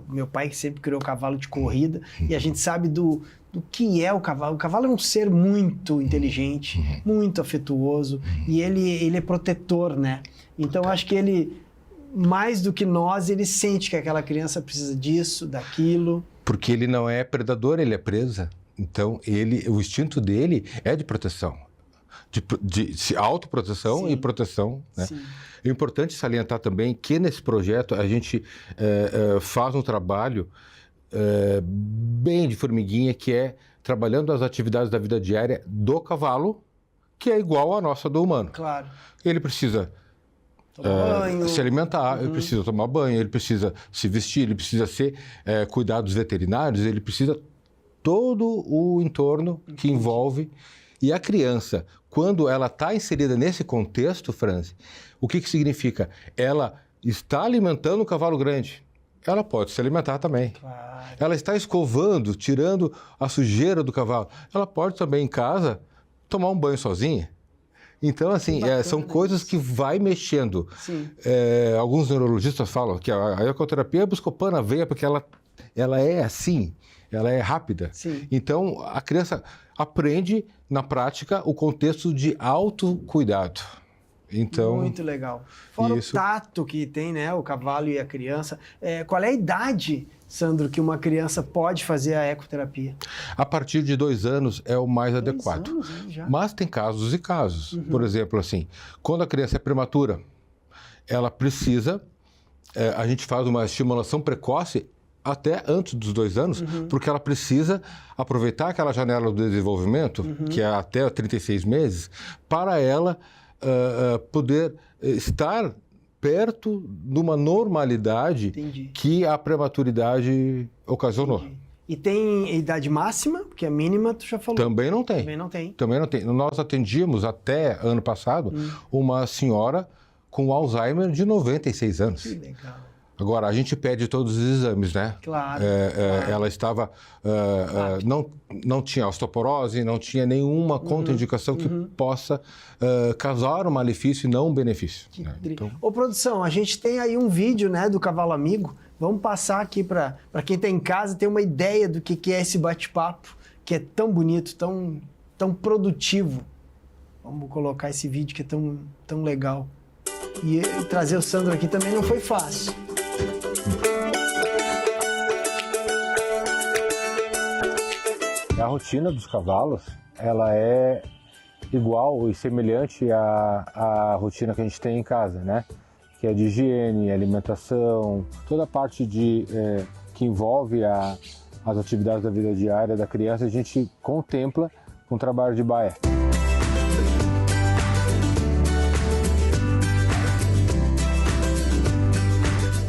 Meu pai sempre criou cavalo de corrida e a gente sabe do que é o cavalo. O cavalo é um ser muito inteligente, muito afetuoso e ele é protetor, né? Então acho que ele, mais do que nós, ele sente que aquela criança precisa disso, daquilo. Porque ele não é predador, ele é presa. Então o instinto dele é de proteção. De autoproteção e proteção. Né? É importante salientar também que nesse projeto a gente faz um trabalho bem de formiguinha, que é trabalhando as atividades da vida diária do cavalo, que é igual à nossa do humano. Claro. Ele precisa se alimentar, ele precisa tomar banho, ele precisa se vestir, ele precisa ser cuidados veterinários, ele precisa todo o entorno que envolve. E a criança, quando ela está inserida nesse contexto, Franzi, o que significa? Ela está alimentando o cavalo grande. Ela pode se alimentar também. Claro. Ela está escovando, tirando a sujeira do cavalo. Ela pode também em casa tomar um banho sozinha. Então, assim, são coisas que vai mexendo. Alguns neurologistas falam que a ecoterapia é buscopana veia porque ela é assim, ela é rápida. Então, a criança aprende na prática o contexto de autocuidado. Então, muito legal. Fora o tato que tem, né, o cavalo e a criança. Qual é a idade, Sandro, que uma criança pode fazer a ecoterapia? A partir de 2 anos é o mais adequado. 2 anos, já. Mas tem casos e casos. Por exemplo, assim, quando a criança é prematura, ela precisa, a gente faz uma estimulação precoce até antes dos 2 anos, porque ela precisa aproveitar aquela janela do desenvolvimento, que é até 36 meses, para ela poder estar perto de uma normalidade que a prematuridade ocasionou. E tem idade máxima, porque a mínima tu já falou. Também não tem. Também não tem. Nós atendíamos até ano passado uma senhora com Alzheimer de 96 anos. Que legal. Agora, a gente pede todos os exames, né? Claro. Ela estava... não tinha osteoporose, não tinha nenhuma contraindicação que possa causar um malefício e não um benefício. Né? Então... Ô, produção, a gente tem aí um vídeo, né, do Cavalo Amigo. Vamos passar aqui para quem está em casa ter uma ideia do que é esse bate-papo, que é tão bonito, tão produtivo. Vamos colocar esse vídeo que é tão legal. E trazer o Sandro aqui também não foi fácil. A rotina dos cavalos, ela é igual e semelhante à rotina que a gente tem em casa, né? Que é de higiene, alimentação, toda a parte que envolve as atividades da vida diária da criança, a gente contempla com o trabalho de baia.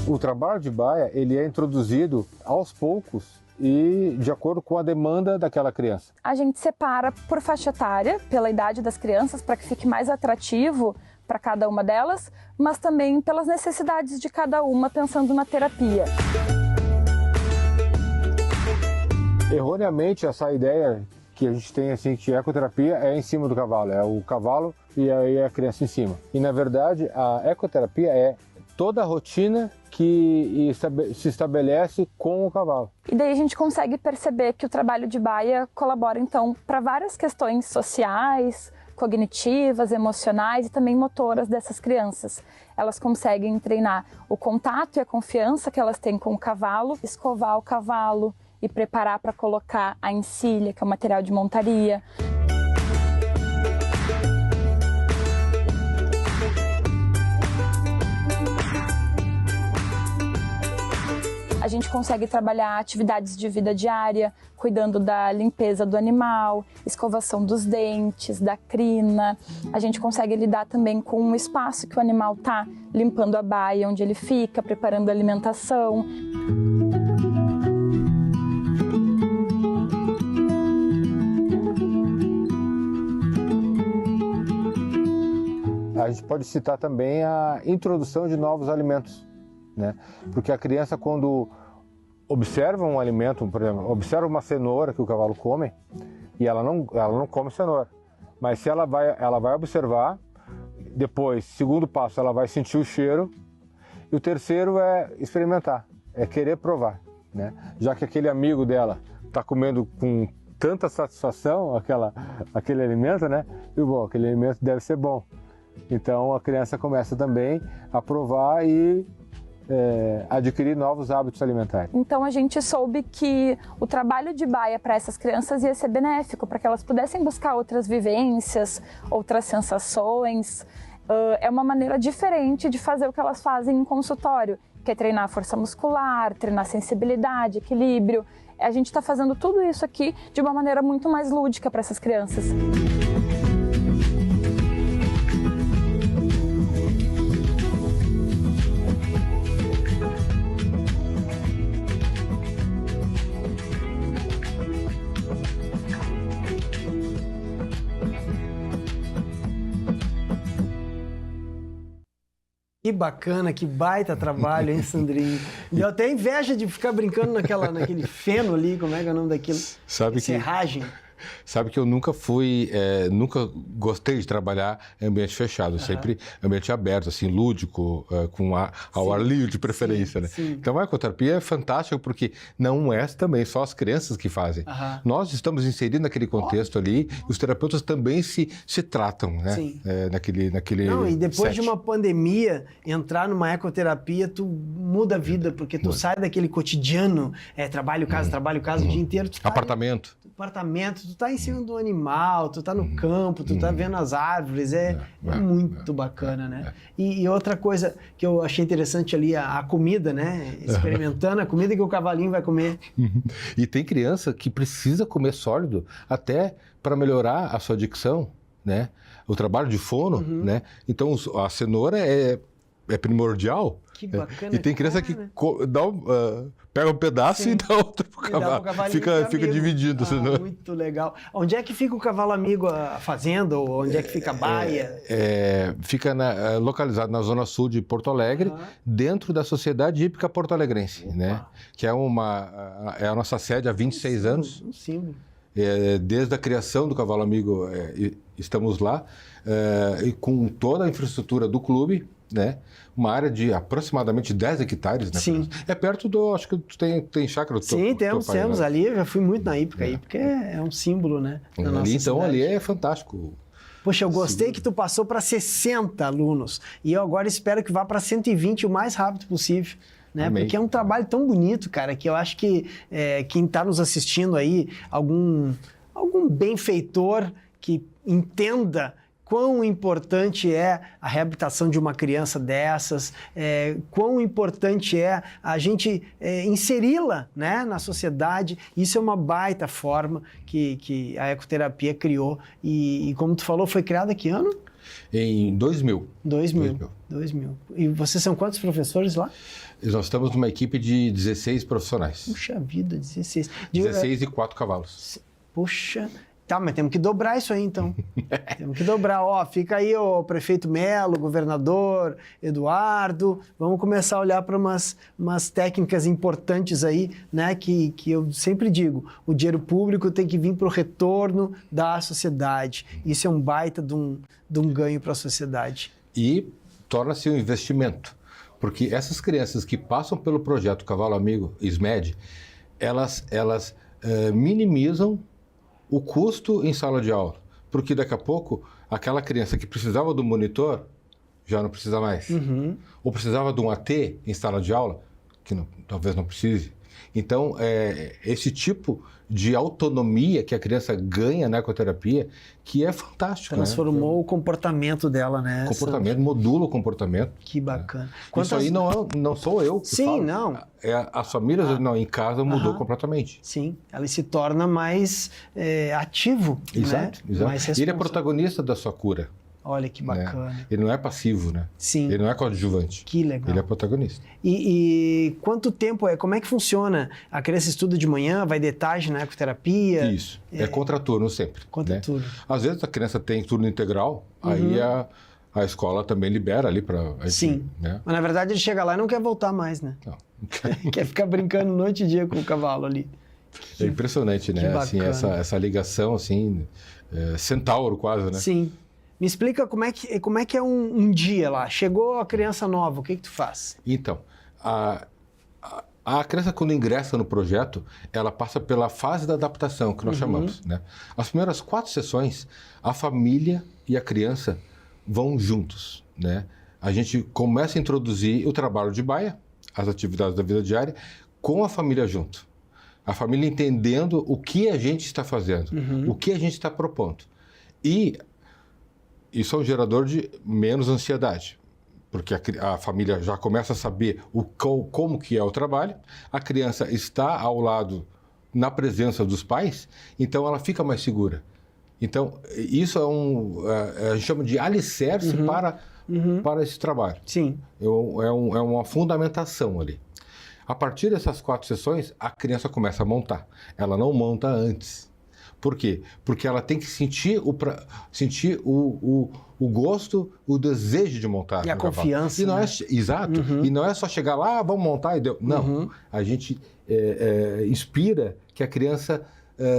O trabalho de baia, ele é introduzido aos poucos e de acordo com a demanda daquela criança. A gente separa por faixa etária, pela idade das crianças, para que fique mais atrativo para cada uma delas, mas também pelas necessidades de cada uma, pensando na terapia. Erroneamente, essa ideia que a gente tem, assim, que a ecoterapia é em cima do cavalo, é o cavalo e aí a criança em cima. E, na verdade, a ecoterapia é toda a rotina que se estabelece com o cavalo. E daí a gente consegue perceber que o trabalho de baia colabora, então, para várias questões sociais, cognitivas, emocionais e também motoras dessas crianças. Elas conseguem treinar o contato e a confiança que elas têm com o cavalo, escovar o cavalo e preparar para colocar a encilha, que é o material de montaria. A gente consegue trabalhar atividades de vida diária, cuidando da limpeza do animal, escovação dos dentes, da crina. A gente consegue lidar também com o espaço que o animal está, limpando a baia onde ele fica, preparando a alimentação. A gente pode citar também a introdução de novos alimentos, né? Porque a criança, quando observa um alimento, por exemplo, observa uma cenoura que o cavalo come, e ela não come cenoura, mas se ela vai observar, depois, segundo passo, ela vai sentir o cheiro, e o terceiro é experimentar, é querer provar, né? Já que aquele amigo dela está comendo com tanta satisfação aquele alimento, né? E bom, aquele alimento deve ser bom. Então a criança começa também a provar e adquirir novos hábitos alimentares. Então a gente soube que o trabalho de baia para essas crianças ia ser benéfico, para que elas pudessem buscar outras vivências, outras sensações. É uma maneira diferente de fazer o que elas fazem em consultório, que é treinar força muscular, treinar sensibilidade, equilíbrio. A gente está fazendo tudo isso aqui de uma maneira muito mais lúdica para essas crianças. Que bacana, que baita trabalho, hein, Sandrinho? Deu até inveja de ficar brincando naquele feno ali, como é que é o nome daquilo? Serragem. Sabe que eu nunca nunca gostei de trabalhar em ambiente fechado, sempre ambiente aberto, assim, lúdico, ao ar livre de preferência, né? Sim. Então a ecoterapia é fantástica porque não é também só as crianças que fazem. Nós estamos inseridos naquele contexto ali, os terapeutas também se tratam, né? Sim. Naquele Não, e depois set. de uma pandemia, entrar numa ecoterapia, tu muda a vida, porque tu sai daquele cotidiano, trabalho, casa o dia inteiro. Tu tá Apartamento. Tu tá em cima do animal, tu tá no campo, tu tá vendo as árvores, é muito bacana, né? E outra coisa que eu achei interessante ali, a comida, né? Experimentando a comida que o cavalinho vai comer. E tem criança que precisa comer sólido até para melhorar a sua dicção, né? O trabalho de fono, né? Então a cenoura é primordial. Que bacana. E tem criança que pega um pedaço e dá outro pro cavalo. Fica dividido. Muito legal. Onde é que fica o cavalo amigo, a fazenda? Ou onde é que fica a baia? Fica localizado na zona sul de Porto Alegre, dentro da Sociedade Hípica Porto Alegrense, né? Que é a nossa sede há 26 anos. Um símbolo. Desde a criação do cavalo amigo, estamos lá, e com toda a infraestrutura do clube, né? Uma área de aproximadamente 10 hectares, né? Sim. É perto acho que tu tem chácara do Sim, temos né? ali, eu já fui muito na Hípica. A Hípica é um símbolo, né? Da nossa Então cidade. ali é fantástico. Poxa, eu gostei que tu passou para 60 alunos e eu agora espero que vá para 120 o mais rápido possível. Né? Porque é um trabalho tão bonito, cara, que eu acho que quem está nos assistindo aí, algum benfeitor que entenda quão importante é a reabilitação de uma criança dessas, quão importante é a gente inseri-la, né, na sociedade. Isso é uma baita forma que a ecoterapia criou. E como tu falou, foi criada que ano? Em 2000. 2000. E vocês são quantos professores lá? Nós estamos numa equipe de 16 profissionais. Puxa vida, 16. 16 e 4 cavalos. Puxa... Tá, mas temos que dobrar isso aí, então. Temos que dobrar. Ó, fica aí o prefeito Melo, o governador Eduardo. Vamos começar a olhar para umas técnicas importantes aí, né? Que eu sempre digo, o dinheiro público tem que vir para o retorno da sociedade. Isso é um baita de um ganho para a sociedade. E torna-se um investimento. Porque essas crianças que passam pelo projeto Cavalo Amigo, SMED, elas minimizam o custo em sala de aula, porque daqui a pouco aquela criança que precisava do monitor já não precisa mais. Ou precisava de um AT em sala de aula, que talvez não precise. Então, esse tipo de autonomia que a criança ganha na ecoterapia, que é fantástico. Transformou o comportamento dela, né? Comportamento, modula o comportamento. Que bacana. Isso aí não sou eu que Sim, falo. não. As famílias em casa mudou completamente. Sim, ela se torna mais ativo, Exato, né? exato. Mais Ele é responsável. protagonista da sua cura. Olha que bacana. Né? Ele não é passivo, né? Sim. Ele não é coadjuvante. Que legal. Ele é protagonista. E quanto tempo como é que funciona? A criança estuda de manhã, vai de tarde na ecoterapia? Isso. É contraturno sempre. Contraturno. Né? Às vezes a criança tem turno integral, aí a escola também libera ali para... Sim. Né? Mas na verdade ele chega lá e não quer voltar mais, né? Não. Quer ficar brincando noite e dia com o cavalo ali. É impressionante, né? Assim, essa ligação, assim, centauro quase, né? Sim. Me explica como é que é um dia lá. Chegou a criança nova, o que tu faz? Então, a criança, quando ingressa no projeto, ela passa pela fase da adaptação, que nós chamamos, né? As primeiras 4 sessões, a família e a criança vão juntos, né? A gente começa a introduzir o trabalho de baia, as atividades da vida diária, com a família junto. A família entendendo o que a gente está fazendo, o que a gente está propondo. E isso é um gerador de menos ansiedade, porque a família já começa a saber como que é o trabalho, a criança está ao lado, na presença dos pais, então ela fica mais segura. Então, isso a gente chama de alicerce para esse trabalho. Sim. É uma fundamentação ali. A partir dessas 4 sessões, a criança começa a montar. Ela não monta antes. Por quê? Porque ela tem que sentir o gosto, o desejo de montar. E a confiança. E não exato. E não é só chegar lá, vamos montar e deu. Não. A gente inspira que a criança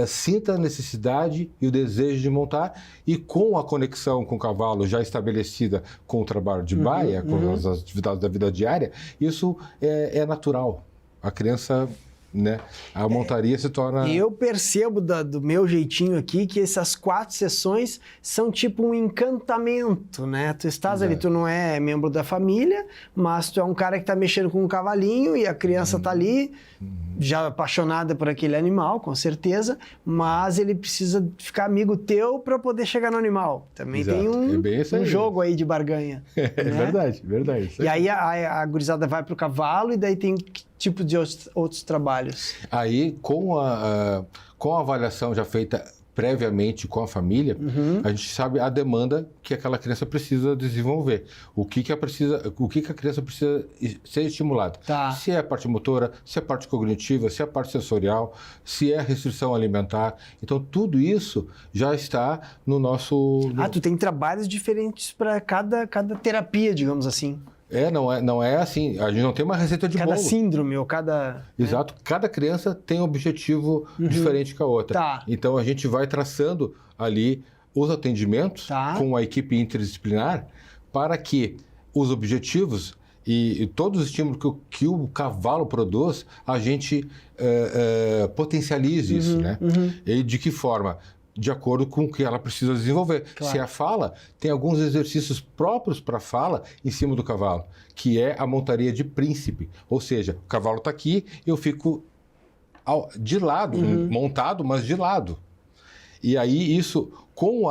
sinta a necessidade e o desejo de montar, e com a conexão com o cavalo já estabelecida com o trabalho de baia, com as atividades da vida diária, isso é natural. A criança... Né? A montaria se torna... E eu percebo do meu jeitinho aqui que essas 4 sessões são tipo um encantamento, né? Tu estás ali, tu não é membro da família, mas tu é um cara que está mexendo com um cavalinho e a criança está ali, já apaixonada por aquele animal, com certeza, mas ele precisa ficar amigo teu para poder chegar no animal. Também tem um jogo aí de barganha. Né? Verdade. E aí a gurizada vai pro cavalo e daí tem tipo de outros trabalhos. Aí, com a avaliação já feita previamente com a família, a gente sabe a demanda que aquela criança precisa desenvolver. O que a criança precisa ser estimulada. Tá. Se é a parte motora, se é a parte cognitiva, se é a parte sensorial, se é a restrição alimentar. Então, tudo isso já está no nosso... tu tem trabalhos diferentes para cada terapia, digamos assim. Não é assim. A gente não tem uma receita de bolo. Cada síndrome ou cada... Exato. Né? Cada criança tem um objetivo diferente que a outra. Tá. Então, a gente vai traçando ali os atendimentos com a equipe interdisciplinar para que os objetivos e todos os estímulos que o cavalo produz, a gente potencialize isso, né? E de que forma? De acordo com o que ela precisa desenvolver. Claro. Se a fala, tem alguns exercícios próprios para a fala em cima do cavalo, que é a montaria de príncipe. Ou seja, o cavalo está aqui, eu fico de lado, montado, mas de lado. E aí isso, com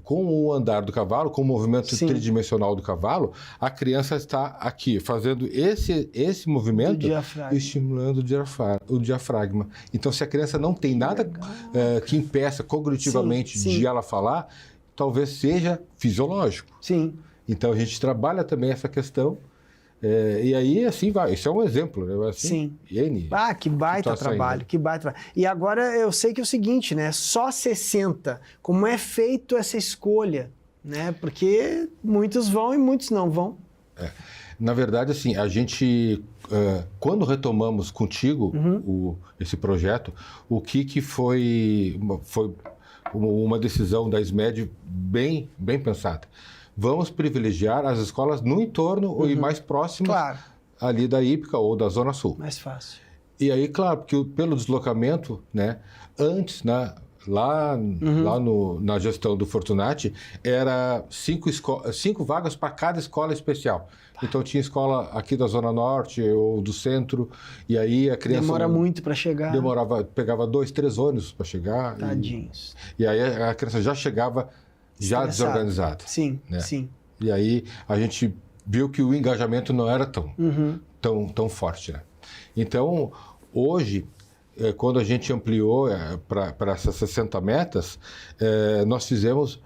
o andar do cavalo, com o movimento tridimensional do cavalo, a criança está aqui fazendo esse movimento, estimulando o diafragma. Então, se a criança não tem nada que impeça cognitivamente de ela falar, talvez seja fisiológico. Sim. Então, a gente trabalha também essa questão. E aí, assim vai. Isso é um exemplo. Né? Assim, Sim. Que baita trabalho, que baita trabalho. E agora eu sei que é o seguinte, né? Só 60. Como é feito essa escolha? Né? Porque muitos vão e muitos não vão. Na verdade, assim, a gente, quando retomamos contigo esse projeto, o que foi uma decisão da SMED bem pensada. Vamos privilegiar as escolas no entorno e mais próximas ali da Hípica ou da Zona Sul. Mais fácil. E aí, claro, porque pelo deslocamento, né, antes, né, lá na gestão do Fortunati, era 5 vagas para cada escola especial. Então tinha escola aqui da Zona Norte ou do centro, e aí a criança... Demora muito para chegar. Pegava 2, 3 ônibus para chegar. Tadinhos. E aí a criança já chegava desorganizada. Sim, né? sim. E aí a gente viu que o engajamento não era tão forte, né? Então, hoje, quando a gente ampliou para essas 60 metas, nós fizemos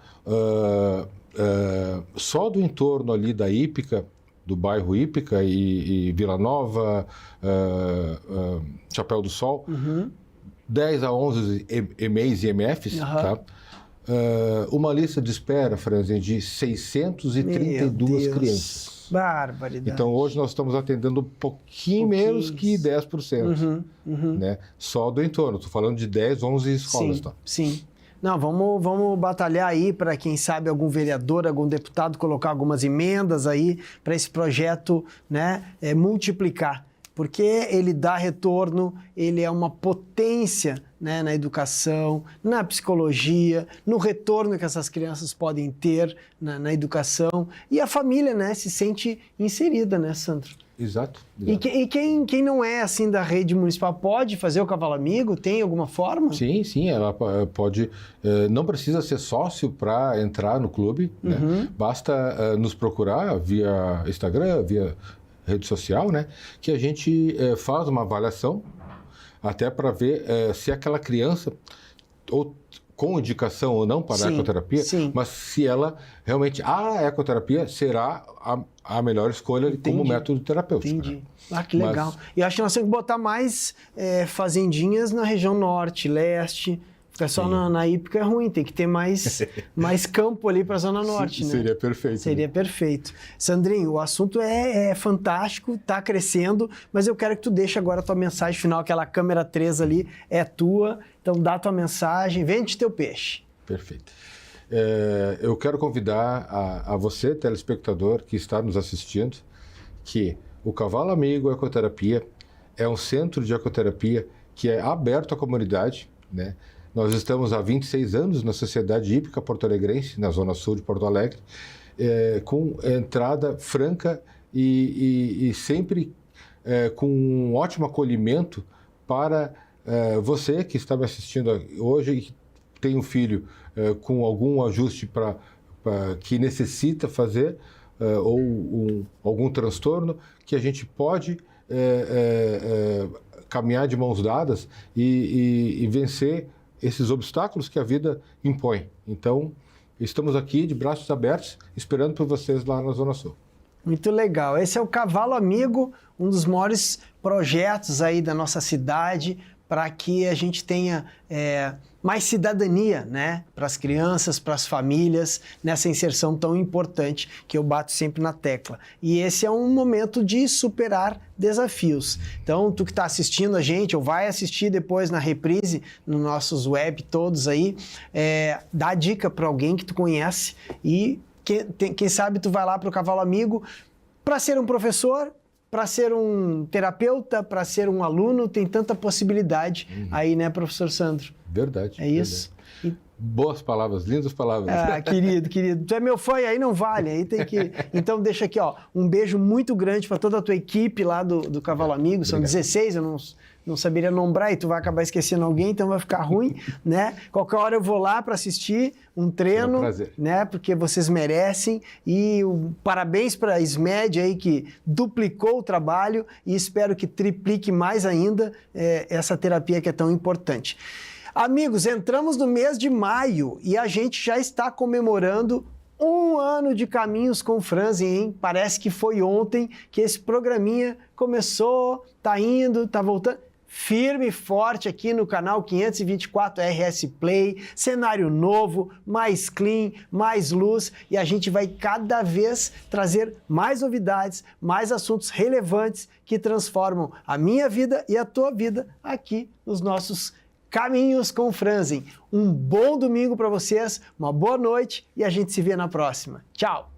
só do entorno ali da Hípica, do bairro Hípica e Vila Nova, Chapéu do Sol, 10 a 11 EMEIs e EMFs, tá? Uma lista de espera, Franzen, de 632 crianças. Barbaridade. Então, hoje nós estamos atendendo um pouquinho menos que 10%, né? Só do entorno. Estou falando de 10, 11 escolas. Sim, tá? sim. Não, vamos batalhar aí para, quem sabe, algum vereador, algum deputado colocar algumas emendas aí para esse projeto, né, multiplicar. Porque ele dá retorno, ele é uma potência, né, na educação, na psicologia, no retorno que essas crianças podem ter na educação. E a família, né, se sente inserida, né, Sandro? Exato. E quem não é assim da rede municipal pode fazer o Cavalo Amigo? Tem alguma forma? Sim, ela pode. Não precisa ser sócio para entrar no clube, né? Basta nos procurar via Instagram, via rede social, né? Que a gente faz uma avaliação até para ver se aquela criança, ou com indicação ou não para a ecoterapia, mas se ela realmente, a ecoterapia será a melhor escolha como método terapêutico. Entendi. Né? Ah, que legal. E acho que nós temos que botar mais fazendinhas na região norte, leste. Ficar só na Hípica é ruim, tem que ter mais campo ali para a Zona Norte, né? Seria perfeito. Seria perfeito. Sandrinho, o assunto é fantástico, está crescendo, mas eu quero que tu deixe agora a tua mensagem final, aquela câmera 3 ali é tua, então dá a tua mensagem, vende teu peixe. Perfeito. Eu quero convidar a você, telespectador, que está nos assistindo, que o Cavalo Amigo Ecoterapia é um centro de ecoterapia que é aberto à comunidade, né? Nós estamos há 26 anos na Sociedade Hípica Porto-Alegrense, na Zona Sul de Porto Alegre, com entrada franca e sempre com um ótimo acolhimento para você que está me assistindo hoje e que tem um filho com algum ajuste que necessita fazer ou algum transtorno, que a gente pode caminhar de mãos dadas e vencer esses obstáculos que a vida impõe. Então, estamos aqui de braços abertos, esperando por vocês lá na Zona Sul. Muito legal. Esse é o Cavalo Amigo, um dos maiores projetos aí da nossa cidade, para que a gente tenha mais cidadania, né, para as crianças, para as famílias, nessa inserção tão importante que eu bato sempre na tecla. E esse é um momento de superar desafios. Então, tu que está assistindo a gente, ou vai assistir depois na reprise, nos nossos web todos aí, dá dica para alguém que tu conhece e quem sabe tu vai lá para o Cavalo Amigo para ser um professor, para ser um terapeuta, para ser um aluno, tem tanta possibilidade aí, né, professor Sandro? Verdade. É isso. Verdade. Boas palavras, lindas palavras. Ah, querido. Tu é meu fã e aí não vale, aí tem que... Então deixa aqui, ó, um beijo muito grande para toda a tua equipe lá do Cavalo Amigo, são 16, eu não saberia nombrar e tu vai acabar esquecendo alguém, então vai ficar ruim, né? Qualquer hora eu vou lá para assistir um treino, né? Porque vocês merecem e parabéns para a SMED aí que duplicou o trabalho e espero que triplique mais ainda essa terapia que é tão importante. Amigos, entramos no mês de maio e a gente já está comemorando 1 ano de Caminhos com Franzen, hein? Parece que foi ontem que esse programinha começou, tá indo, tá voltando. Firme e forte aqui no canal 524 RS Play, cenário novo, mais clean, mais luz e a gente vai cada vez trazer mais novidades, mais assuntos relevantes que transformam a minha vida e a tua vida aqui nos nossos Caminhos com Franzen. Um bom domingo para vocês, uma boa noite e a gente se vê na próxima. Tchau!